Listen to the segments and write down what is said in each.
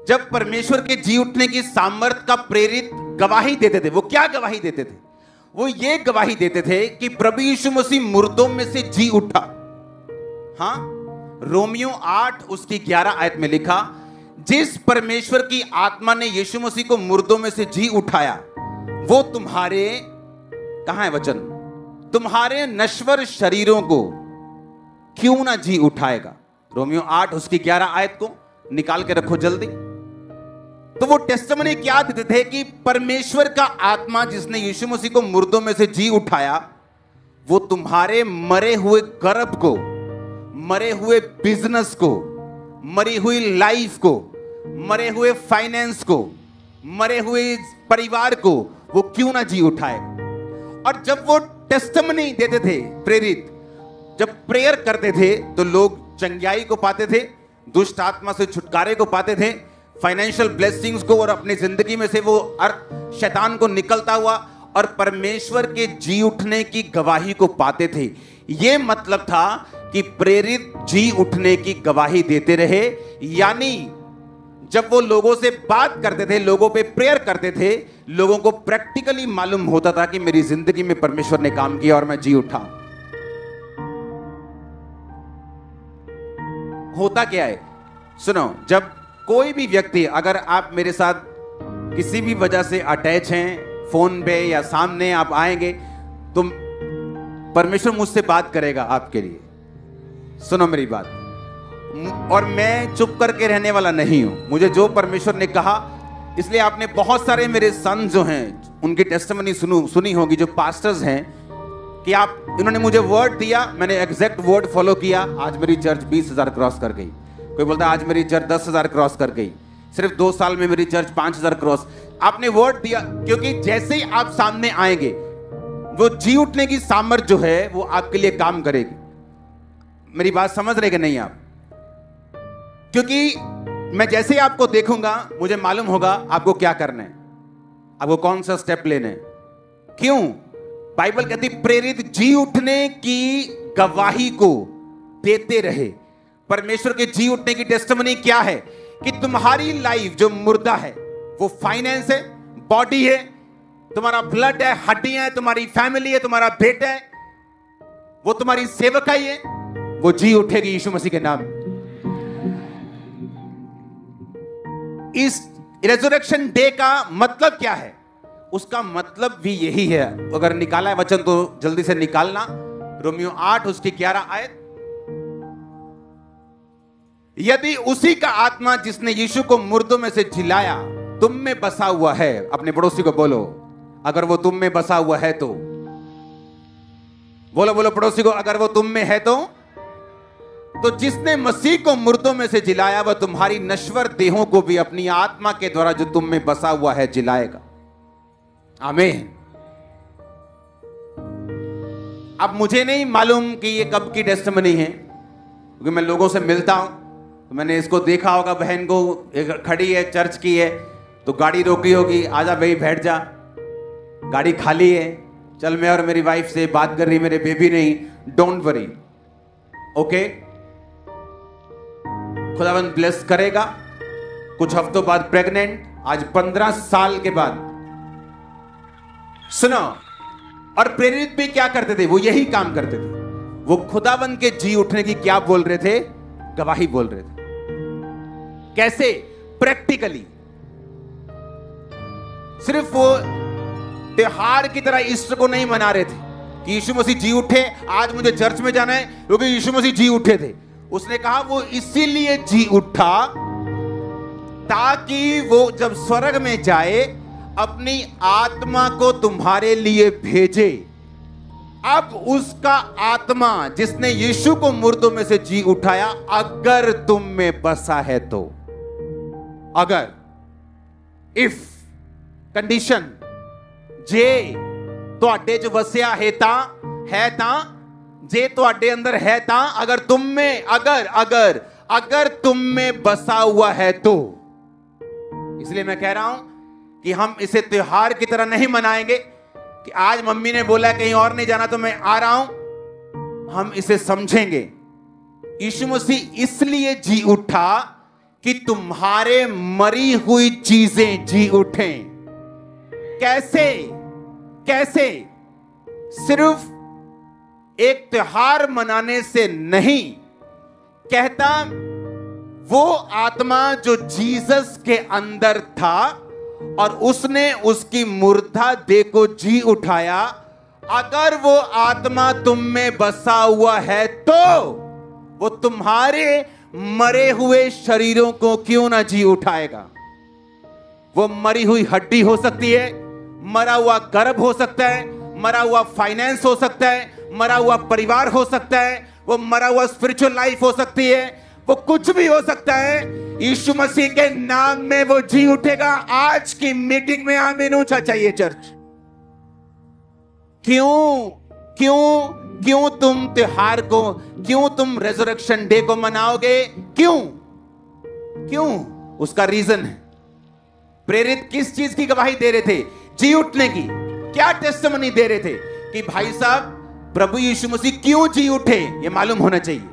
जब परमेश्वर के जी उठने की सामर्थ का प्रेरित गवाही देते थे, वो क्या गवाही देते थे? वो ये गवाही देते थे कि प्रभु यीशु मसीह मुर्दों में से जी उठा। हाँ, रोमियो 8 उसकी 11 आयत में लिखा, जिस परमेश्वर की आत्मा ने यीशु मसीह को मुर्दों में से जी उठाया, वो तुम्हारे, कहां है वचन, तुम्हारे नश्वर शरीरों को क्यों ना जी उठाएगा। रोमियो 8 उसकी 11 आयत को निकाल के रखो जल्दी। तो वो टेस्टिमनी क्या देते थे कि परमेश्वर का आत्मा जिसने यीशु मसीह को मुर्दों में से जी उठाया, वो तुम्हारे मरे हुए गर्भ को, मरे हुए बिजनेस को, मरी हुई लाइफ को, मरे हुए फाइनेंस को, मरे हुए परिवार को वो क्यों ना जी उठाए। और जब वो टेस्टिमनी देते थे प्रेरित, जब प्रेयर करते थे, तो लोग चंगाई को पाते थे, दुष्ट आत्मा से छुटकारे को पाते थे, फाइनेंशियल ब्लेसिंग्स को, और अपनी जिंदगी में से वो शैतान को निकलता हुआ और परमेश्वर के जी उठने की गवाही को पाते थे। ये मतलब था कि प्रेरित जी उठने की गवाही देते रहे, यानी जब वो लोगों से बात करते थे, लोगों पे प्रेयर करते थे, लोगों को प्रैक्टिकली मालूम होता था कि मेरी जिंदगी में परमेश्वर ने काम किया और मैं जी उठा। होता क्या है, सुनो, जब कोई भी व्यक्ति, अगर आप मेरे साथ किसी भी वजह से अटैच हैं, फोन पे या सामने आप आएंगे, तो परमेश्वर मुझसे बात करेगा आपके लिए। सुनो मेरी बात, और मैं चुप करके रहने वाला नहीं हूं। मुझे जो परमेश्वर ने कहा, इसलिए आपने बहुत सारे मेरे सन जो हैं उनकी टेस्टिमनी सुनी होगी, जो पास्टर्स हैं, कि आप, इन्होंने मुझे वर्ड दिया, मैंने एग्जैक्ट वर्ड फॉलो किया। आज मेरी चर्च 20,000 क्रॉस कर गई। कोई बोलता है आज मेरी चर्च 10,000 क्रॉस कर गई। सिर्फ 2 साल में मेरी चर्च 5,000 क्रॉस। आपने वर्ड दिया, क्योंकि जैसे ही आप सामने आएंगे, वो जी उठने की सामर्थ जो है वो आपके लिए काम करेगी। मेरी बात समझ रहे कि नहीं आप? क्योंकि मैं जैसे ही आपको देखूंगा, मुझे मालूम होगा आपको क्या करना है, आपको कौन सा स्टेप लेना है। क्यों? बाइबल कहती प्रेरित जी उठने की गवाही को देते रहे। परमेश्वर के जी उठने की टेस्टिमनी क्या है? कि तुम्हारी लाइफ जो मुर्दा है, वो फाइनेंस है, बॉडी है, तुम्हारा ब्लड है, हड्डियां है, तुम्हारी फैमिली है, तुम्हारा बेटा है, वो तुम्हारी सेवकाई है, वो जी उठेगी यीशु मसीह के नाम। इस रेजरेक्शन डे का मतलब क्या है? उसका मतलब भी यही है। अगर निकाला है वचन तो जल्दी से निकालना। रोमियो 8 उसकी 11 आयत, यदि उसी का आत्मा जिसने यीशु को मुर्दों में से जिलाया तुम में बसा हुआ है, अपने पड़ोसी को बोलो, अगर वो तुम में बसा हुआ है तो, बोलो बोलो पड़ोसी को, अगर वो तुम में है तो जिसने मसीह को मुर्दों में से जिलाया, वह तुम्हारी नश्वर देहों को भी अपनी आत्मा के द्वारा जो तुम में बसा हुआ है जिलाएगा। आमीन। अब मुझे नहीं मालूम कि ये कब की टेस्टिमनी है, क्योंकि मैं लोगों से मिलता हूं, तो मैंने इसको देखा होगा, बहन को खड़ी है, चर्च की है, तो गाड़ी रोकी होगी, आजा भाई बैठ जा, गाड़ी खाली है, चल मैं और मेरी वाइफ से बात कर रही, मेरे बेबी नहीं, डोंट वरी, ओके, खुदावंद ब्लेस करेगा। कुछ हफ्तों बाद प्रेग्नेंट, आज 15 साल के बाद। सुनो, और प्रेरित भी क्या करते थे? वो यही काम करते थे। वो खुदावंद के जी उठने की क्या बोल रहे थे? गवाही बोल रहे थे। कैसे? प्रैक्टिकली। सिर्फ वो त्योहार की तरह ईस्टर को नहीं मना रहे थे कि यीशु मसीह जी उठे, आज मुझे चर्च में जाना है क्योंकि यीशु मसीह जी उठे थे। उसने कहा वो इसीलिए जी उठा ताकि वो जब स्वर्ग में जाए अपनी आत्मा को तुम्हारे लिए भेजे। अब उसका आत्मा जिसने यीशु को मुर्दों में से जी उठाया, अगर तुम में बसा है तो, अगर, इफ, कंडीशन, जे तुहाडे च वसिया है ता जे तुहाडे अंदर है ता, अगर तुम में, अगर तुम में बसा हुआ है तो। इसलिए मैं कह रहा हूं कि हम इसे त्योहार की तरह नहीं मनाएंगे कि आज मम्मी ने बोला कहीं और नहीं जाना तो मैं आ रहा हूं। हम इसे समझेंगे, यीशु मसीह इसलिए जी उठा कि तुम्हारे मरी हुई चीजें जी उठें। कैसे? कैसे? सिर्फ एक त्योहार मनाने से नहीं। कहता वो आत्मा जो जीसस के अंदर था और उसने उसकी मुर्दा देह को जी उठाया, अगर वो आत्मा तुम में बसा हुआ है तो वो तुम्हारे मरे हुए शरीरों को क्यों ना जी उठाएगा। वो मरी हुई हड्डी हो सकती है, मरा हुआ गर्भ हो सकता है, मरा हुआ फाइनेंस हो सकता है, मरा हुआ परिवार हो सकता है, वो मरा हुआ स्पिरिचुअल लाइफ हो सकती है, वो कुछ भी हो सकता है। यीशु मसीह के नाम में वो जी उठेगा। आज की मीटिंग में आमीन ऊंचा चाहिए चर्च। क्यों क्यों क्यों तुम त्योहार को, क्यों तुम रेजरेक्शन डे को मनाओगे? क्यों क्यों? उसका रीजन है। प्रेरित किस चीज की गवाही दे रहे थे? जी उठने की। क्या टेस्टिमनी दे रहे थे? कि भाई साहब प्रभु यीशु मसीह क्यों जी उठे, ये मालूम होना चाहिए।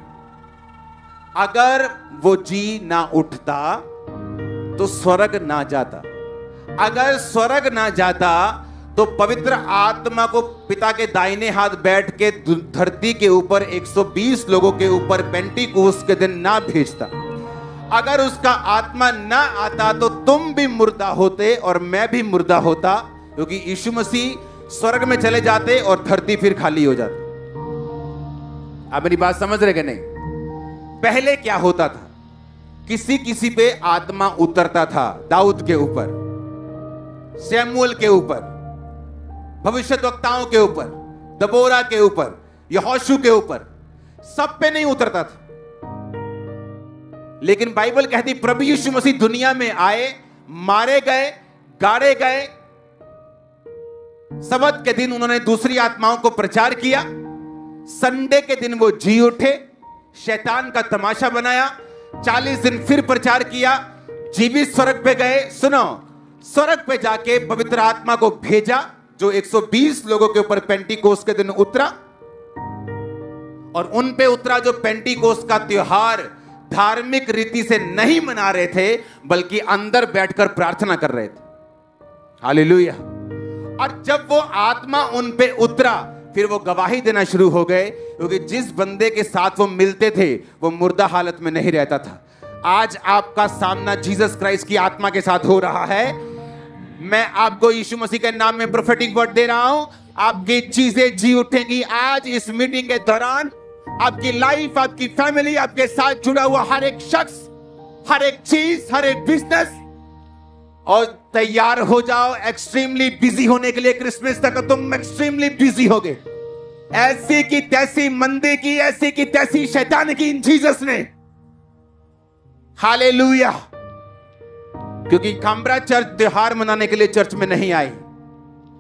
अगर वो जी ना उठता तो स्वर्ग ना जाता। अगर स्वर्ग ना जाता तो पवित्र आत्मा को पिता के दाहिने हाथ बैठ के धरती के ऊपर 120 लोगों के ऊपर पेंटिकोस्त के दिन ना भेजता। अगर उसका आत्मा ना आता तो तुम भी मुर्दा होते और मैं भी मुर्दा होता, क्योंकि यीशु मसीह स्वर्ग में चले जाते और धरती फिर खाली हो जाती। आप मेरी बात समझ रहे कि नहीं? पहले क्या होता था? किसी किसी पे आत्मा उतरता था। दाऊद के ऊपर, सैमुअल के ऊपर, भविष्यद्वक्ताओं के ऊपर, दबोरा के ऊपर, यहोशू के ऊपर, सब पे नहीं उतरता था। लेकिन बाइबल कहती प्रभु यीशु मसीह दुनिया में आए, मारे गए, गाड़े गए, सबत के दिन उन्होंने दूसरी आत्माओं को प्रचार किया, संडे के दिन वो जी उठे, शैतान का तमाशा बनाया, 40 दिन फिर प्रचार किया, जीवित स्वर्ग पे गए। सुनो, स्वर्ग पे जाके पवित्र आत्मा को भेजा जो 120 लोगों के ऊपर पेंटिकोस्त के दिन उतरा, और उन पे उतरा जो पेंटिकोस्त का त्योहार धार्मिक रीति से नहीं मना रहे थे, बल्कि अंदर बैठकर प्रार्थना कर रहे थे। हालेलुया। और जब वो आत्मा उन पे उतरा, फिर वो गवाही देना शुरू हो गए, क्योंकि जिस बंदे के साथ वो मिलते थे वो मुर्दा हालत में नहीं रहता था। आज आपका सामना जीसस क्राइस्ट की आत्मा के साथ हो रहा है। मैं आपको यीशु मसीह के नाम में प्रोफेटिक वर्ड दे रहा हूं, आपकी चीजें जी उठेंगी। आज इस मीटिंग के दौरान आपकी लाइफ, आपकी फैमिली, आपके साथ जुड़ा हुआ हर एक शख्स, हर एक चीज, हर एक बिजनेस, और तैयार हो जाओ एक्सट्रीमली बिजी होने के लिए। क्रिसमस तक तुम एक्सट्रीमली बिजी होगे। ऐसी की तैसी मंदी की, ऐसी की तैसी शैतान की इन जीसस ने। हालेलुया। क्योंकि काम्ब्रा चर्च त्योहार मनाने के लिए चर्च में नहीं आई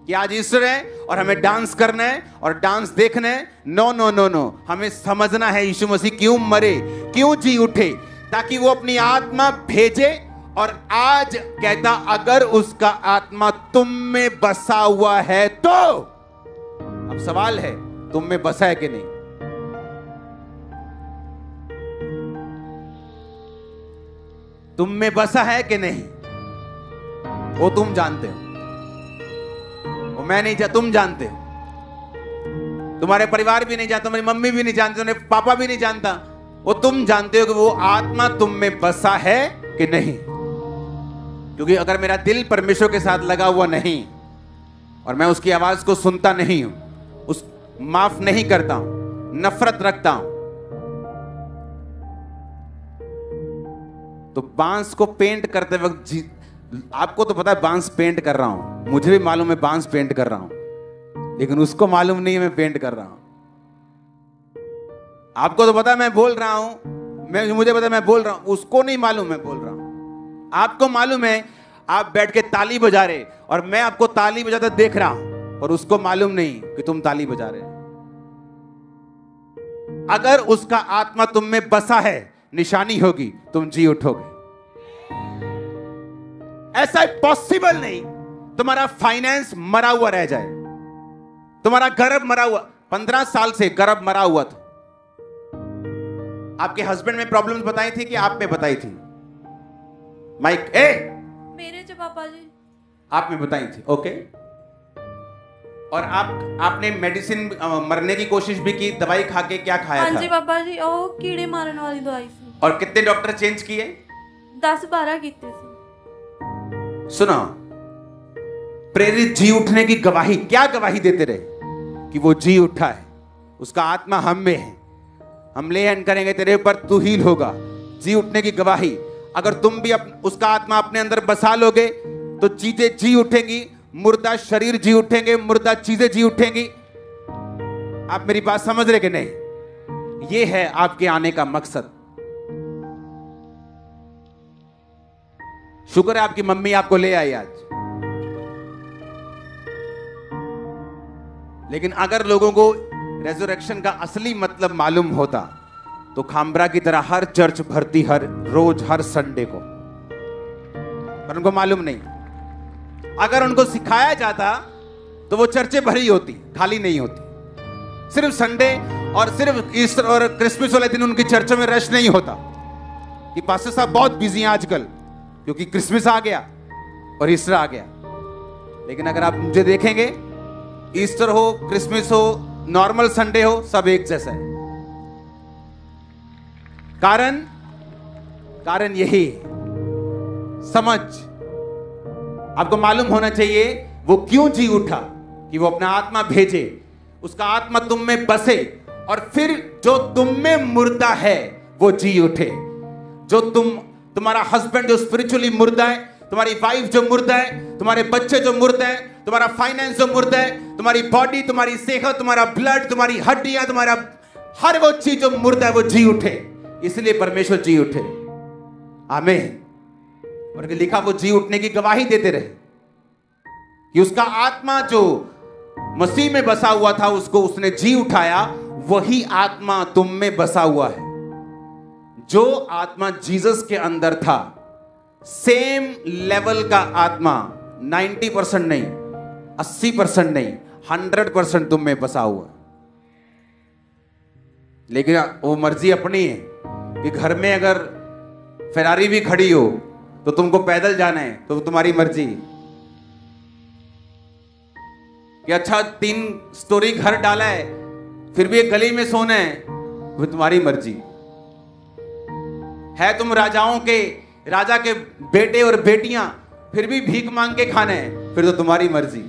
कि आज ईस्टर है और हमें डांस करना है और डांस देखना है। नो नो नो नो, हमें समझना है यीशु मसीह क्यों मरे, क्यों जी उठे, ताकि वो अपनी आत्मा भेजे। और आज कहता अगर उसका आत्मा तुम में बसा हुआ है तो, अब सवाल है तुम में बसा है कि नहीं? तुम में बसा है कि नहीं वो तुम जानते हो, वो मैं नहीं जानता, तुम जानते हो। तुम्हारे परिवार भी नहीं जानता, तुम्हारी मम्मी भी नहीं जानती, तुम्हारे पापा भी नहीं जानता, वो तुम जानते हो कि वो आत्मा तुम में बसा है कि नहीं। क्योंकि अगर मेरा दिल परमेश्वर के साथ लगा हुआ नहीं और मैं उसकी आवाज को सुनता नहीं हूं, उस माफ नहीं करता हूं, नफरत रखता हूं, तो बांस को पेंट करते वक्त, आपको तो पता है बांस पेंट कर रहा हूं, मुझे भी मालूम है बांस पेंट कर रहा हूं, लेकिन उसको मालूम नहीं है मैं पेंट कर रहा हूं। आपको तो पता है मैं बोल रहा हूं, मुझे पता है मैं बोल रहा हूं, उसको नहीं मालूम मैं बोल रहा हूं। आपको मालूम है आप बैठ के ताली बजा रहे और मैं आपको ताली बजाते देख रहा हूं, और उसको मालूम नहीं कि तुम ताली बजा रहे। अगर उसका आत्मा तुम में बसा है, निशानी होगी तुम जी उठोगे। ऐसा पॉसिबल नहीं तुम्हारा फाइनेंस मरा हुआ रह जाए, तुम्हारा गर्भ मरा हुआ, 15 साल से गर्भ मरा हुआ था। आपके हस्बैंड में प्रॉब्लम्स बताई थी कि आप में बताई थी? माइक मेरे जो पापा जी आप में बताई थी। ओके। और आपने मेडिसिन मरने की कोशिश भी की, दवाई खा के क्या खाया हाँ था? जी पापा जी, ओ कीड़े मारने वाली दवाई सी। और कितने डॉक्टर चेंज किए? 10-12 कीते सी। सुनो, प्रेरित जी उठने की गवाही क्या गवाही देते रहे? कि वो जी उठा है, उसका आत्मा हम में है, हम ले हैंड करेंगे तेरे ऊपर, तू हील होगा। जी उठने की गवाही। अगर तुम भी उसका आत्मा अपने अंदर बसा लोगे तो चीजें जी उठेंगी, मुर्दा शरीर जी उठेंगे, मुर्दा चीजें जी उठेंगी। आप मेरी बात समझ रहे कि नहीं? ये है आपके आने का मकसद। शुक्र है आपकी मम्मी आपको ले आई आज। लेकिन अगर लोगों को रेजरेक्शन का असली मतलब मालूम होता तो खामब्रा की तरह हर चर्च भरती, हर रोज, हर संडे को। पर उनको मालूम नहीं। अगर उनको सिखाया जाता तो वो चर्चें भरी होती, खाली नहीं होती। सिर्फ संडे और सिर्फ ईस्टर और क्रिसमस वाले दिन उनकी चर्चों में रश नहीं होता कि पास्टर साहब बहुत बिजी हैं आजकल, क्योंकि क्रिसमस आ गया और ईस्टर आ गया। लेकिन अगर आप मुझे देखेंगे, ईस्टर हो, क्रिसमस हो, नॉर्मल संडे हो, सब एक जैसा है। कारण यही समझ आपको मालूम होना चाहिए वो क्यों जी उठा, कि वो अपना आत्मा भेजे, उसका आत्मा तुम में बसे और फिर जो तुम में मुर्दा है वो जी उठे। जो तुम्हारा हस्बैंड जो स्पिरिचुअली मुर्दा है, तुम्हारी वाइफ जो मुर्दा है, तुम्हारे बच्चे जो मुर्दा है, तुम्हारा फाइनेंस जो मुर्दा है, तुम्हारी बॉडी, तुम्हारी सेहत, तुम्हारा ब्लड, तुम्हारी हड्डियां, तुम्हारा हर वो चीज जो मुर्दा है वो जी उठे। इसलिए परमेश्वर जी उठे। आमीन। और लिखा वो जी उठने की गवाही देते रहे कि उसका आत्मा जो मसीह में बसा हुआ था उसको उसने जी उठाया। वही आत्मा तुम में बसा हुआ है। जो आत्मा जीसस के अंदर था, सेम लेवल का आत्मा, 90% नहीं, 80% नहीं, 100% तुम में बसा हुआ है। लेकिन वो मर्जी अपनी है कि घर में अगर फेरारी भी खड़ी हो तो तुमको पैदल जाना है तो तुम्हारी मर्जी, कि अच्छा 3 स्टोरी घर डाला है फिर भी एक गली में सोना है, वो तुम्हारी मर्जी है। तुम राजा के बेटे और बेटियां फिर भी भीख मांग के खाना है, फिर तो तुम्हारी मर्जी।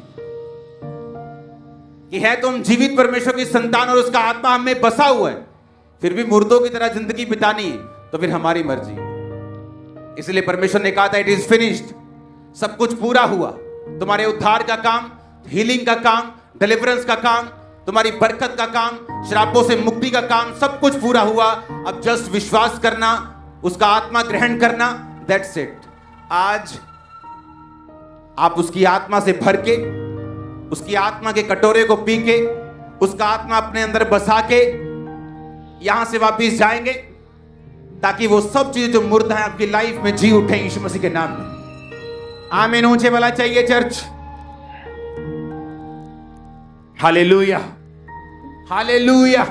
कि है तुम जीवित परमेश्वर की संतान और उसका आत्मा हमें बसा हुआ है, फिर भी मुर्दों की तरह जिंदगी बितानी है, तो फिर हमारी मर्जी। इसलिए परमेश्वर ने कहा था इट इज फिनिश्ड, सब कुछ पूरा हुआ। तुम्हारे उद्धार का काम, हीलिंग का काम, डिलीवरेंस का काम, तुम्हारी बरकत का काम, श्रापों से मुक्ति का काम, सब कुछ पूरा हुआ। अब जस्ट विश्वास करना, उसका आत्मा ग्रहण करना, दैट्स इट। आज आप उसकी आत्मा से भर के, उसकी आत्मा के कटोरे को पी के, उसका आत्मा अपने अंदर बसा के यहां से वापिस जाएंगे, ताकि वो सब चीजें जो मुर्दा है आपकी लाइफ में जी उठे यीशु मसीह के नाम में। आमीन। ऊंचे वाला चाहिए चर्च। Hallelujah, hallelujah.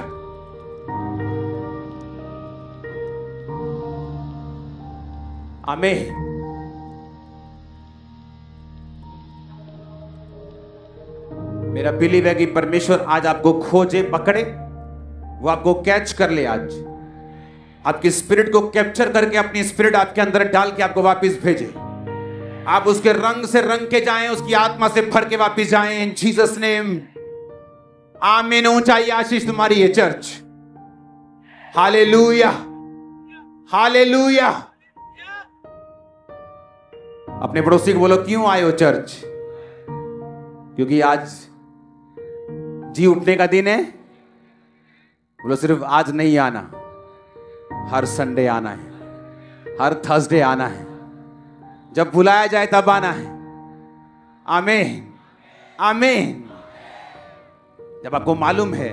आमीन। मेरा बिलीव है कि परमेश्वर आज आपको खोजे, पकड़े, वो आपको कैच कर ले। आज आपकी स्पिरिट को कैप्चर करके अपनी स्पिरिट आपके अंदर डाल के आपको वापस भेजे। आप उसके रंग से रंग के जाएं, उसकी आत्मा से भर के वापस जाएं, इन जीसस नेम। आमीन। ऊंचाई आशीष तुम्हारी है चर्च। Hallelujah, hallelujah. अपने पड़ोसी को बोलो क्यों आए हो चर्च? क्योंकि आज जी उठने का दिन है। बोलो सिर्फ आज नहीं आना, हर संडे आना है, हर थर्सडे आना है, जब बुलाया जाए तब आना है। आमीन, आमीन। जब आपको मालूम है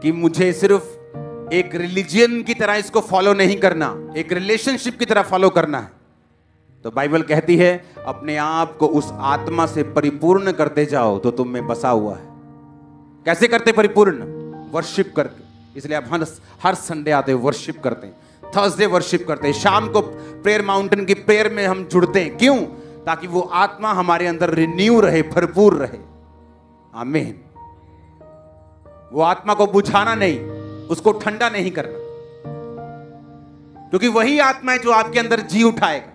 कि मुझे सिर्फ एक रिलीजियन की तरह इसको फॉलो नहीं करना, एक रिलेशनशिप की तरह फॉलो करना है, तो बाइबल कहती है अपने आप को उस आत्मा से परिपूर्ण करते जाओ तो तुम में बसा हुआ है। कैसे करते परिपूर्ण? वर्शिप करके। इसलिए आप हर संडे आते हो, वर्शिप करते हैं, थर्सडे वर्शिप करते हैं, शाम को प्रेयर माउंटेन की प्रेयर में हम जुड़ते हैं। क्यों? ताकि वो आत्मा हमारे अंदर रिन्यू रहे, भरपूर रहे। आमीन। वो आत्मा को बुझाना नहीं, उसको ठंडा नहीं करना, क्योंकि वही आत्मा है जो आपके अंदर जी उठाएगा।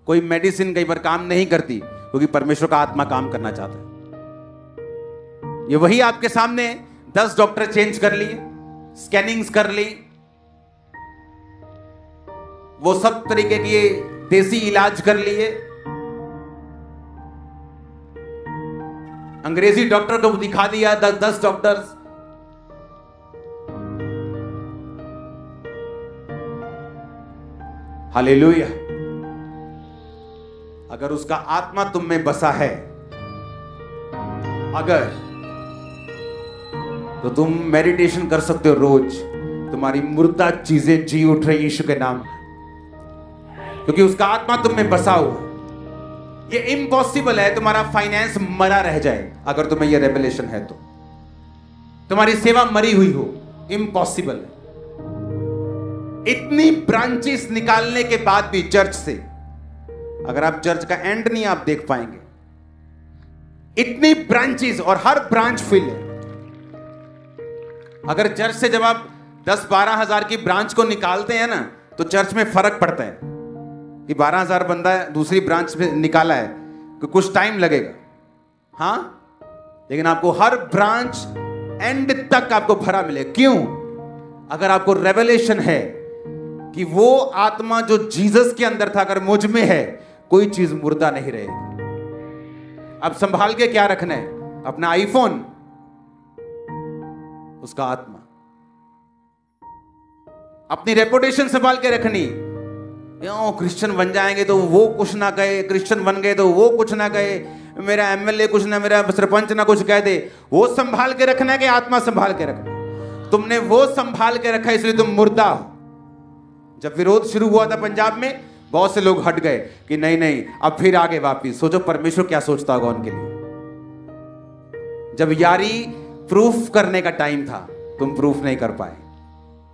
कोई मेडिसिन कई बार काम नहीं करती, क्योंकि परमेश्वर का आत्मा काम करना चाहता है। ये वही आपके सामने 10 डॉक्टर चेंज कर लिए, स्कैनिंग्स कर ली, वो सब तरीके के देसी इलाज कर लिए, अंग्रेजी डॉक्टर को दिखा दिया 10 डॉक्टर्स। हालेलुया। अगर उसका आत्मा तुम में बसा है, अगर, तो तुम मेडिटेशन कर सकते हो रोज। तुम्हारी मुर्दा चीजें जी उठ रही यीशु के नाम, क्योंकि उसका आत्मा तुम में बसा हुआ। ये इम्पॉसिबल है तुम्हारा फाइनेंस मरा रह जाए, अगर तुम्हें ये रेवलेशन है तो। तुम्हारी सेवा मरी हुई हो, इम्पॉसिबल है। इतनी ब्रांचेस निकालने के बाद भी चर्च से, अगर आप चर्च का एंड नहीं आप देख पाएंगे, इतनी ब्रांचेस और हर ब्रांच फिल है। अगर चर्च से जब आप 10-12 हजार की ब्रांच को निकालते हैं ना, तो चर्च में फर्क पड़ता है कि 12,000 बंदा दूसरी ब्रांच में निकाला है, कि कुछ टाइम लगेगा, हाँ, लेकिन आपको हर ब्रांच एंड तक आपको भरा मिले। क्यों? अगर आपको रेवलेशन है कि वो आत्मा जो जीसस के अंदर था अगर मुझ में है, कोई चीज मुर्दा नहीं रहेगी। अब संभाल के क्या रखना है? अपना आईफोन, उसका आत्मा। अपनी रेपुटेशन संभाल के रखनी। क्रिश्चियन बन जाएंगे तो वो कुछ ना कहे, क्रिश्चियन बन गए तो वो कुछ ना कहे, मेरा एमएलए कुछ ना, मेरा सरपंच ना कुछ कह दे। वो संभाल के रखना है कि आत्मा संभाल के रखना? तुमने वो संभाल के रखा, इसलिए तुम मुर्दा हो। जब विरोध शुरू हुआ था पंजाब में, बहुत से लोग हट गए कि नहीं नहीं, अब फिर आगे वापिस। सोचो परमेश्वर क्या सोचता होगा उनके लिए। जब यारी प्रूफ करने का टाइम था, तुम प्रूफ नहीं कर पाए।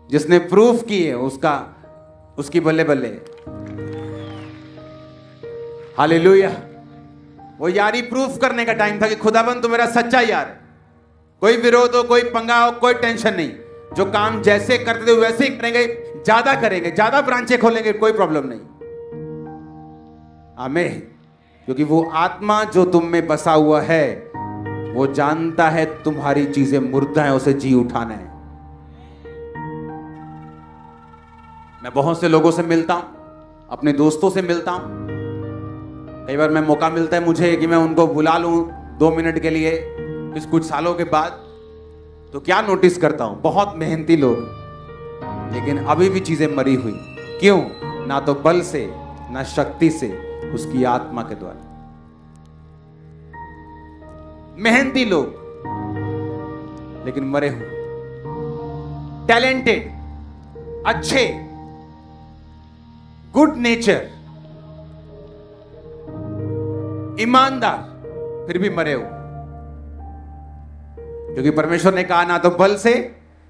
जिसने प्रूफ किए उसकी बल्ले बल्ले। हालेलुया। वो यारी प्रूफ करने का टाइम था कि खुदाबंद तो मेरा सच्चा यार है। कोई विरोध हो, कोई पंगा हो, कोई टेंशन नहीं। जो काम जैसे करते थे वैसे ही करेंगे, ज्यादा करेंगे, ज्यादा ब्रांचें खोलेंगे, कोई प्रॉब्लम नहीं। आमीन। क्योंकि वो आत्मा जो तुम में बसा हुआ है, वो जानता है तुम्हारी चीजें मुर्दा है, उसे जी उठाना है। मैं बहुत से लोगों से मिलता हूं, अपने दोस्तों से मिलता हूं। कई बार मैं मौका मिलता है मुझे कि मैं उनको बुला लूं 2 मिनट के लिए, कुछ सालों के बाद। तो क्या नोटिस करता हूं, बहुत मेहनती लोग, लेकिन अभी भी चीजें मरी हुई। क्यों? ना तो बल से, ना शक्ति से, उसकी आत्मा के द्वारा। मेहनती लोग लेकिन मरे हुए, टैलेंटेड, अच्छे, गुड नेचर, ईमानदार, फिर भी मरे हुए। क्योंकि परमेश्वर ने कहा ना तो बल से,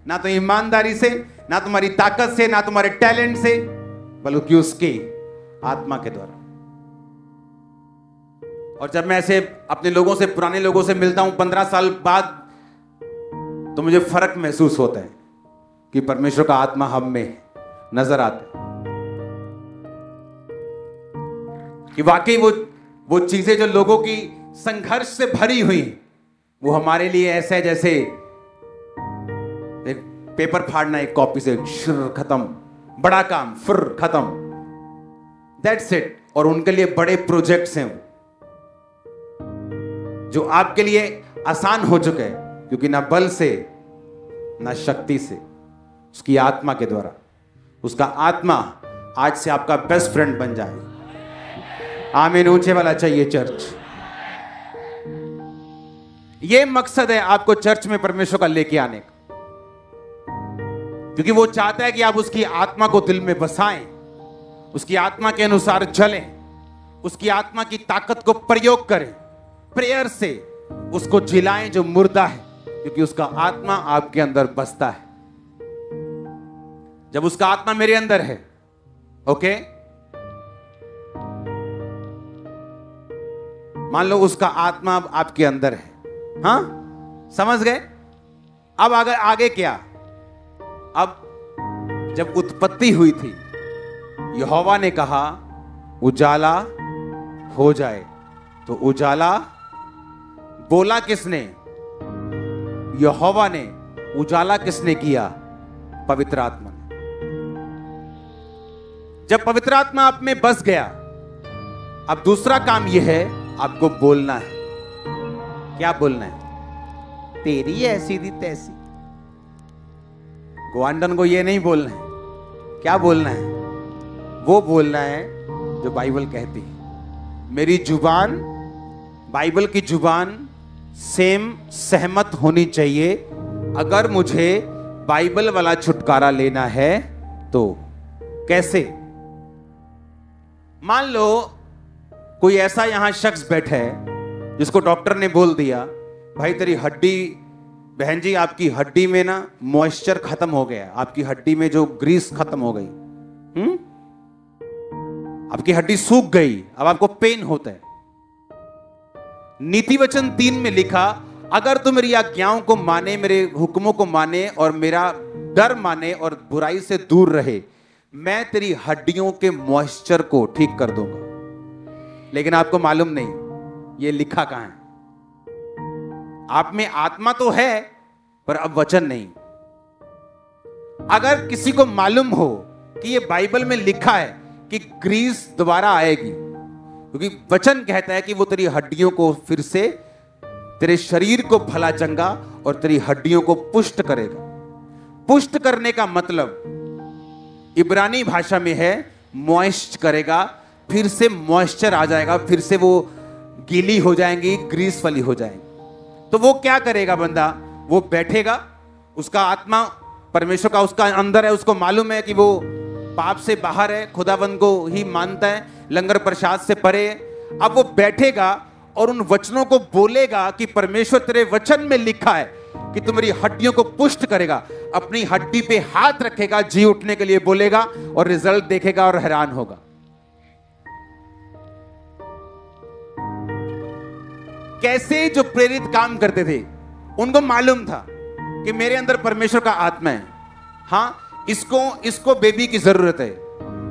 ना तो ईमानदारी से, ना तुम्हारी ताकत से, ना तुम्हारे टैलेंट से, बल्कि उसके आत्मा के द्वारा। और जब मैं ऐसे अपने लोगों से, पुराने लोगों से मिलता हूं 15 साल बाद, तो मुझे फर्क महसूस होता है कि परमेश्वर का आत्मा हम में नजर आता है। कि वाकई वो चीजें जो लोगों की संघर्ष से भरी हुई, वो हमारे लिए ऐसा है जैसे एक पेपर फाड़ना एक कॉपी से, खत्म, बड़ा काम, खत्म, दैट्स इट। और उनके लिए बड़े प्रोजेक्ट्स हैं जो आपके लिए आसान हो चुके हैं, क्योंकि ना बल से, ना शक्ति से, उसकी आत्मा के द्वारा। उसका आत्मा आज से आपका बेस्ट फ्रेंड बन जाए। आमीन। ऊंचे वाला चाहिए चर्च। ये मकसद है आपको चर्च में परमेश्वर का लेके आने का, क्योंकि वो चाहता है कि आप उसकी आत्मा को दिल में बसाएं, उसकी आत्मा के अनुसार चलें, उसकी आत्मा की ताकत को प्रयोग करें, प्रेयर से उसको जिलाएं जो मुर्दा है, क्योंकि उसका आत्मा आपके अंदर बसता है। जब उसका आत्मा मेरे अंदर है, ओके, मान लो उसका आत्मा अब आपके अंदर है, हाँ, समझ गए? अब आगे क्या? अब जब उत्पत्ति हुई थी, यहोवा ने कहा उजाला हो जाए, तो उजाला बोला किसने? यहोवा ने। उजाला किसने किया? पवित्र आत्मा ने। जब पवित्र आत्मा आप में बस गया, अब दूसरा काम यह है, आपको बोलना है। क्या बोलना है? तेरी ऐसी दी तैसी। ग्वांडन को यह नहीं बोलना है। क्या बोलना है? वो बोलना है जो बाइबल कहती है। मेरी जुबान, बाइबल की जुबान सेम सहमत होनी चाहिए। अगर मुझे बाइबल वाला छुटकारा लेना है तो कैसे? मान लो कोई ऐसा यहां शख्स बैठा है जिसको डॉक्टर ने बोल दिया, भाई तेरी हड्डी, बहन जी आपकी हड्डी में ना मॉइस्चर खत्म हो गया, आपकी हड्डी में जो ग्रीस खत्म हो गई, आपकी हड्डी सूख गई, अब आपको पेन होता है। नीति वचन 3 में लिखा, अगर तू मेरी आज्ञाओं को माने, मेरे हुक्मों को माने और मेरा डर माने और बुराई से दूर रहे, मैं तेरी हड्डियों के मॉइस्चर को ठीक कर दूंगा। लेकिन आपको मालूम नहीं ये लिखा कहां है? आप में आत्मा तो है पर अब वचन नहीं। अगर किसी को मालूम हो कि ये बाइबल में लिखा है कि ग्रीस दोबारा आएगी, क्योंकि वचन कहता है कि वो तेरी हड्डियों को फिर से, तेरे शरीर को भला चंगा और तेरी हड्डियों को पुष्ट करेगा। पुष्ट करने का मतलब इब्रानी भाषा में है मॉइस्ट करेगा, फिर से मॉइस्चर आ जाएगा, फिर से वो गीली हो जाएंगी, ग्रीस वाली हो जाएंगी। तो वो क्या करेगा बंदा? वो बैठेगा, उसका आत्मा परमेश्वर का उसका अंदर है, उसको मालूम है कि वो पाप से बाहर है, खुदावंद को ही मानता है, लंगर प्रसाद से परे है। अब वो बैठेगा और उन वचनों को बोलेगा कि परमेश्वर तेरे वचन में लिखा है कि तू मेरी हड्डियों को पुष्ट करेगा। अपनी हड्डी पे हाथ रखेगा, जी उठने के लिए बोलेगा और रिजल्ट देखेगा और हैरान होगा। कैसे जो प्रेरित काम करते थे, उनको मालूम था कि मेरे अंदर परमेश्वर का आत्मा है, हाँ, इसको बेबी की जरूरत है,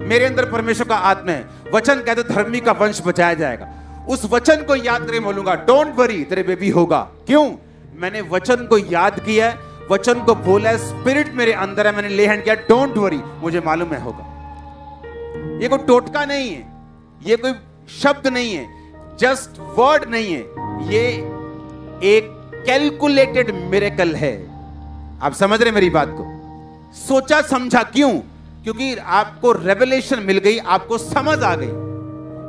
मेरे अंदर परमेश्वर का आत्मा है। वचन कहते धर्मी का वंश बचाया जाएगा। उस वचन को याद करके बोलूंगा, डोंट वरी तेरे बेबी होगा। क्यों? मैंने वचन को याद किया है, वचन को बोला है, स्पिरिट मेरे अंदर है, मैंने ले हैंड किया, डोंट वरी, मुझे मालूम है होगा। ये कोई टोटका नहीं है, ये कोई शब्द नहीं है, जस्ट वर्ड नहीं है, ये एक कैलकुलेटेड मिरेकल है। आप समझ रहे मेरी बात को? सोचा समझा। क्यों? क्योंकि आपको रेवलेशन मिल गई, आपको समझ आ गई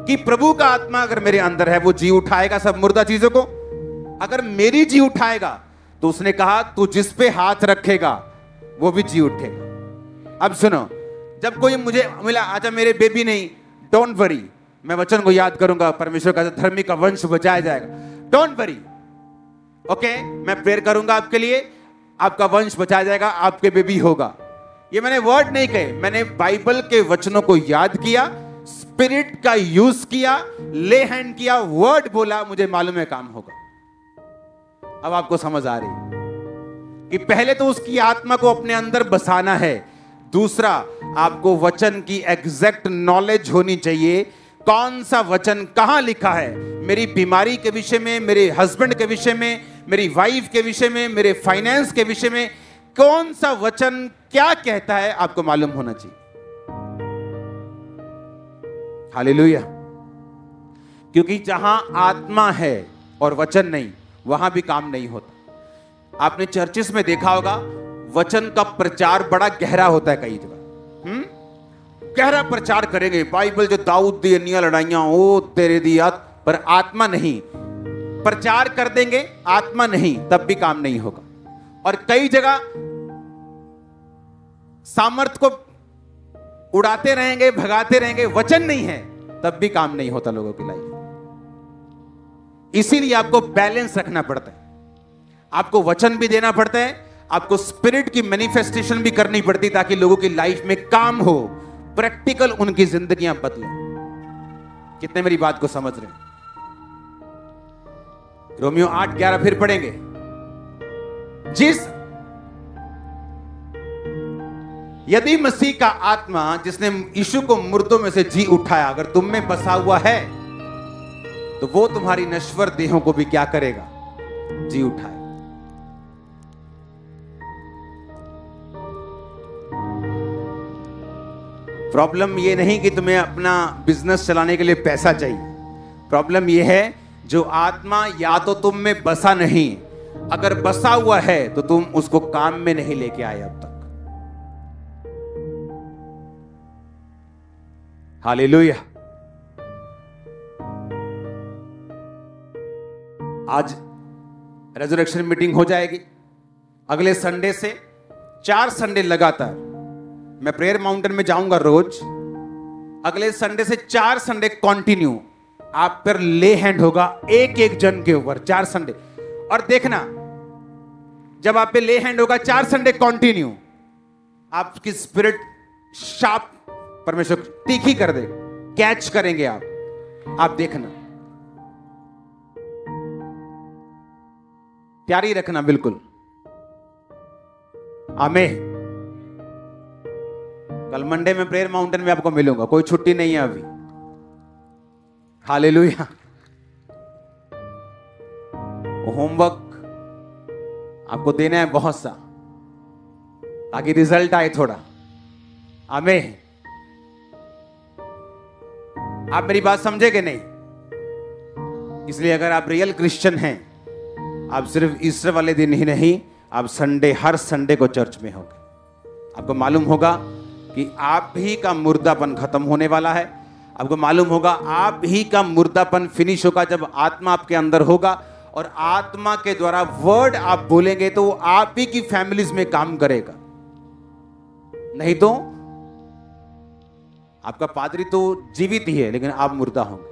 कि प्रभु का आत्मा अगर मेरे अंदर है वो जी उठाएगा सब मुर्दा चीजों को। अगर मेरी जी उठाएगा तो उसने कहा तू जिस पे हाथ रखेगा वो भी जी उठेगा। अब सुनो, जब कोई मुझे मिला, अच्छा मेरे बेबी नहीं, डोंट वरी, मैं वचन को याद करूंगा, परमेश्वर का धर्मी का वंश बचाया जाएगा, डोंट वरी, ओके, मैं प्रेयर करूंगा आपके लिए, आपका वंश बचाया जाएगा, आपके बेबी होगा। ये मैंने वर्ड नहीं कहे, मैंने बाइबल के वचनों को याद किया, स्पिरिट का यूज किया, ले हैंड किया, वर्ड बोला, मुझे मालूम है काम होगा। अब आपको समझ आ रही कि पहले तो उसकी आत्मा को अपने अंदर बसाना है, दूसरा आपको वचन की एग्जैक्ट नॉलेज होनी चाहिए, कौन सा वचन कहां लिखा है। मेरी बीमारी के विषय में, मेरे हस्बैंड के विषय में, मेरी वाइफ के विषय में, मेरे फाइनेंस के विषय में कौन सा वचन क्या कहता है, आपको मालूम होना चाहिए। हालेलुया। क्योंकि जहां आत्मा है और वचन नहीं, वहां भी काम नहीं होता। आपने चर्चिस में देखा होगा, वचन का प्रचार बड़ा गहरा होता है कई जगह, गहरा प्रचार करेंगे, बाइबल जो दाऊद दी अन्य लड़ाइयां, ओ तेरे दी याद, पर आत्मा नहीं। प्रचार कर देंगे, आत्मा नहीं, तब भी काम नहीं होगा। और कई जगह सामर्थ को उड़ाते रहेंगे, भगाते रहेंगे, वचन नहीं है, तब भी काम नहीं होता लोगों की लाइफ। इसीलिए आपको बैलेंस रखना पड़ता है, आपको वचन भी देना पड़ता है, आपको स्पिरिट की मैनिफेस्टेशन भी करनी पड़ती, ताकि लोगों की लाइफ में काम हो, प्रैक्टिकल उनकी जिंदगियां बदले। कितने मेरी बात को समझ रहे हैं? रोमियो 8:11 फिर पढ़ेंगे। यदि मसीह का आत्मा जिसने यीशु को मुर्दों में से जी उठाया अगर तुम में बसा हुआ है, तो वो तुम्हारी नश्वर देहों को भी क्या करेगा? जी उठाए। प्रॉब्लम ये नहीं कि तुम्हें अपना बिजनेस चलाने के लिए पैसा चाहिए। प्रॉब्लम ये है जो आत्मा या तो तुम में बसा नहीं, अगर बसा हुआ है तो तुम उसको काम में नहीं लेके आए अब तक। हालेलुया। आज रेजरेक्शन मीटिंग हो जाएगी। अगले संडे से 4 संडे लगातार मैं प्रेयर माउंटेन में जाऊंगा रोज। अगले संडे से 4 संडे कंटिन्यू आप पर ले हैंड होगा एक एक जन के ऊपर 4 संडे। और देखना, जब आप पे ले हैंड होगा 4 संडे कंटिन्यू, आपकी स्पिरिट शार्प, परमेश्वर तीखी कर दे, कैच करेंगे आप देखना। तैयारी रखना बिल्कुल। आमीन। कल मंडे में प्रेयर माउंटेन में आपको मिलूंगा, कोई छुट्टी नहीं है अभी। हालेलुया। होमवर्क आपको देना है बहुत सा, ताकि रिजल्ट आए थोड़ा। आमीन। आप मेरी बात समझे कि नहीं? इसलिए अगर आप रियल क्रिश्चियन हैं, आप सिर्फ ईस्टर वाले दिन ही नहीं, आप संडे, हर संडे को चर्च में होंगे। आपको मालूम होगा कि आप ही का मुर्दापन खत्म होने वाला है। आपको मालूम होगा आप ही का मुर्दापन फिनिश होगा जब आत्मा आपके अंदर होगा, और आत्मा के द्वारा वर्ड आप बोलेंगे तो वो आप ही की फैमिलीज में काम करेगा। नहीं तो आपका पादरी तो जीवित ही है, लेकिन आप मुर्दा होंगे।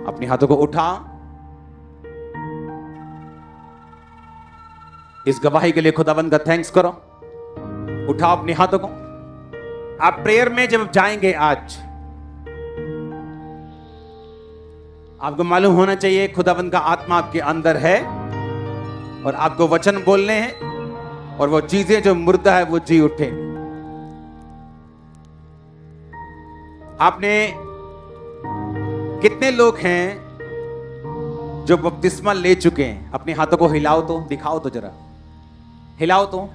अपने हाथों को उठा, इस गवाही के लिए खुदावंद का थैंक्स करो। उठाओ अपने हाथों को। आप प्रेयर में जब जाएंगे आज, आपको मालूम होना चाहिए खुदावंद का आत्मा आपके अंदर है, और आपको वचन बोलने हैं, और वो चीजें जो मुर्दा है वो जी उठे। आपने कितने लोग हैं जो बपतिस्मा ले चुके हैं? अपने हाथों को हिलाओ तो, दिखाओ तो जरा, हिलाओ तो।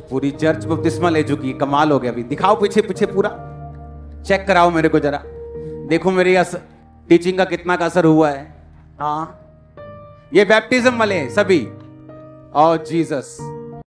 पूरी चर्च बपतिस्मा ले चुकी है, कमाल हो गया। अभी दिखाओ पीछे पीछे पूरा, चेक कराओ मेरे को जरा, देखो मेरी टीचिंग का कितना का असर हुआ है। हाँ, ये बैप्टिज्म वाले हैं सभी। और जीसस